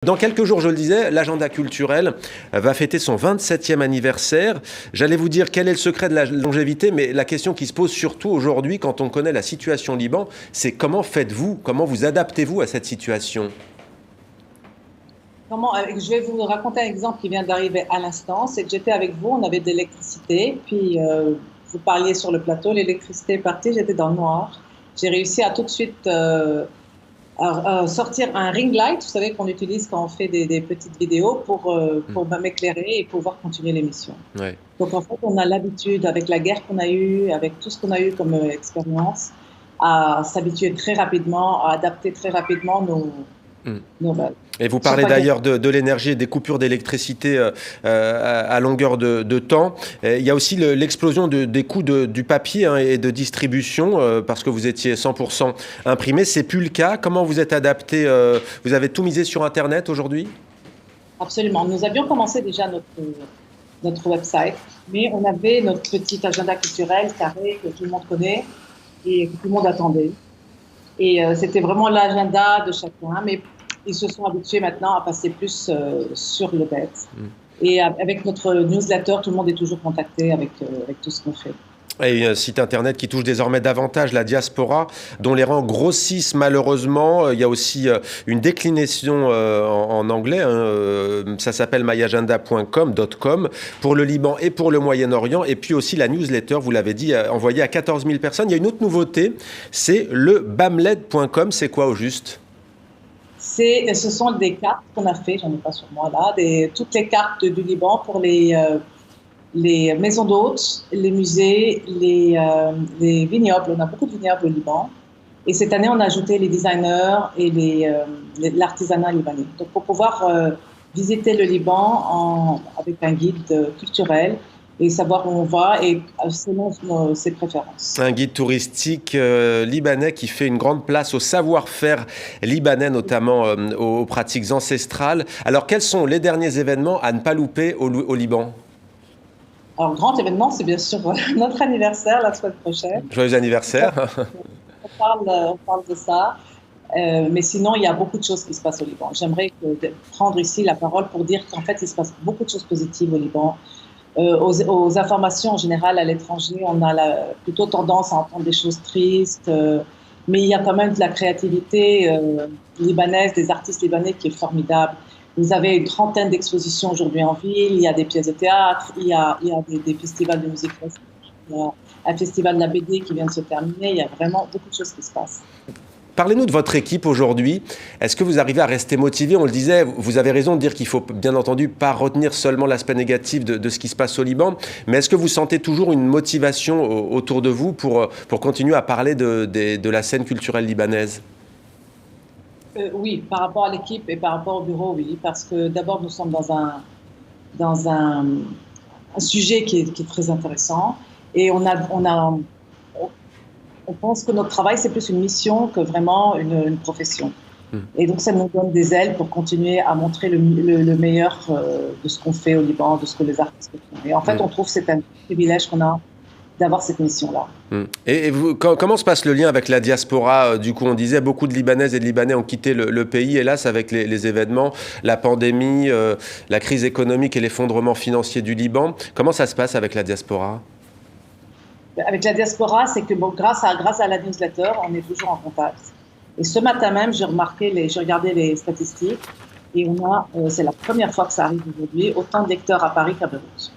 Dans quelques jours, je le disais, l'agenda culturel va fêter son 27e anniversaire. J'allais vous dire quel est le secret de la longévité, mais la question qui se pose surtout aujourd'hui, quand on connaît la situation au Liban, c'est comment faites-vous, comment vous adaptez-vous à cette situation? Je vais vous raconter un exemple qui vient d'arriver à l'instant. C'est que j'étais avec vous, on avait de l'électricité, puis vous parliez sur le plateau, l'électricité est partie, j'étais dans le noir. J'ai réussi à tout de suite à sortir un ring light, vous savez qu'on utilise quand on fait des petites vidéos pour m'éclairer et pouvoir continuer l'émission. Ouais. Donc en fait, on a l'habitude, avec la guerre qu'on a eue, avec tout ce qu'on a eu comme expérience, à s'habituer très rapidement, à adapter très rapidement nos bases. Et vous parlez d'ailleurs de l'énergie et des coupures d'électricité à longueur de temps. Il y a aussi l'explosion des coûts du papier et de distribution parce que vous étiez 100% imprimé. C'est plus le cas. Comment vous êtes adapté? Vous avez tout misé sur Internet aujourd'hui? Absolument. Nous avions commencé déjà notre website, mais on avait notre petit agenda culturel carré que tout le monde connaît et que tout le monde attendait. Et c'était vraiment l'agenda de chacun, mais ils se sont habitués maintenant à passer plus sur le net. Et avec notre newsletter, tout le monde est toujours contacté avec tout ce qu'on fait. Et un site internet qui touche désormais davantage la diaspora, dont les rangs grossissent malheureusement. Il y a aussi une déclinaison en anglais, ça s'appelle myagenda.com, pour le Liban et pour le Moyen-Orient. Et puis aussi la newsletter, vous l'avez dit, envoyée à 14 000 personnes. Il y a une autre nouveauté, c'est le bamled.com. C'est quoi au juste? Ce sont des cartes qu'on a fait, j'en ai pas sur moi là, toutes les cartes du Liban pour les maisons d'hôtes, les musées, les vignobles. On a beaucoup de vignobles au Liban. Et cette année, on a ajouté les designers et l'artisanat libanais. Donc, pour pouvoir visiter le Liban avec un guide culturel et savoir où on va et selon ses préférences. Un guide touristique libanais qui fait une grande place au savoir-faire libanais, notamment aux pratiques ancestrales. Alors, quels sont les derniers événements à ne pas louper au Liban? Alors, grand événement, c'est bien sûr notre anniversaire la semaine prochaine. Joyeux anniversaire. On parle de ça. Mais sinon, il y a beaucoup de choses qui se passent au Liban. J'aimerais prendre ici la parole pour dire qu'en fait, il se passe beaucoup de choses positives au Liban. Aux informations en général à l'étranger, on a plutôt tendance à entendre des choses tristes, mais il y a quand même de la créativité libanaise, des artistes libanais qui est formidable. Vous avez une trentaine d'expositions aujourd'hui en ville, il y a des pièces de théâtre, il y a des festivals de musique classique, il y a un festival de la BD qui vient de se terminer, il y a vraiment beaucoup de choses qui se passent. Parlez-nous de votre équipe aujourd'hui. Est-ce que vous arrivez à rester motivé? On le disait, vous avez raison de dire qu'il faut bien entendu pas retenir seulement l'aspect négatif de ce qui se passe au Liban, mais est-ce que vous sentez toujours une motivation autour de vous pour continuer à parler de la scène culturelle libanaise? Oui, par rapport à l'équipe et par rapport au bureau, oui, parce que d'abord nous sommes dans un sujet qui est très intéressant et on pense que notre travail, c'est plus une mission que vraiment une profession. Et donc, ça nous donne des ailes pour continuer à montrer le meilleur de ce qu'on fait au Liban, de ce que les artistes font. Et en fait, on trouve que c'est un privilège qu'on a d'avoir cette mission-là. Et comment se passe le lien avec la diaspora? Du coup, on disait beaucoup de Libanaises et de Libanais ont quitté le pays, hélas, avec les événements, la pandémie, la crise économique et l'effondrement financier du Liban. Comment ça se passe avec la diaspora? Avec la diaspora, c'est que grâce à la newsletter, on est toujours en contact. Et ce matin même, j'ai regardé les statistiques et c'est la première fois que ça arrive aujourd'hui, autant de lecteurs à Paris qu'à Beyrouth.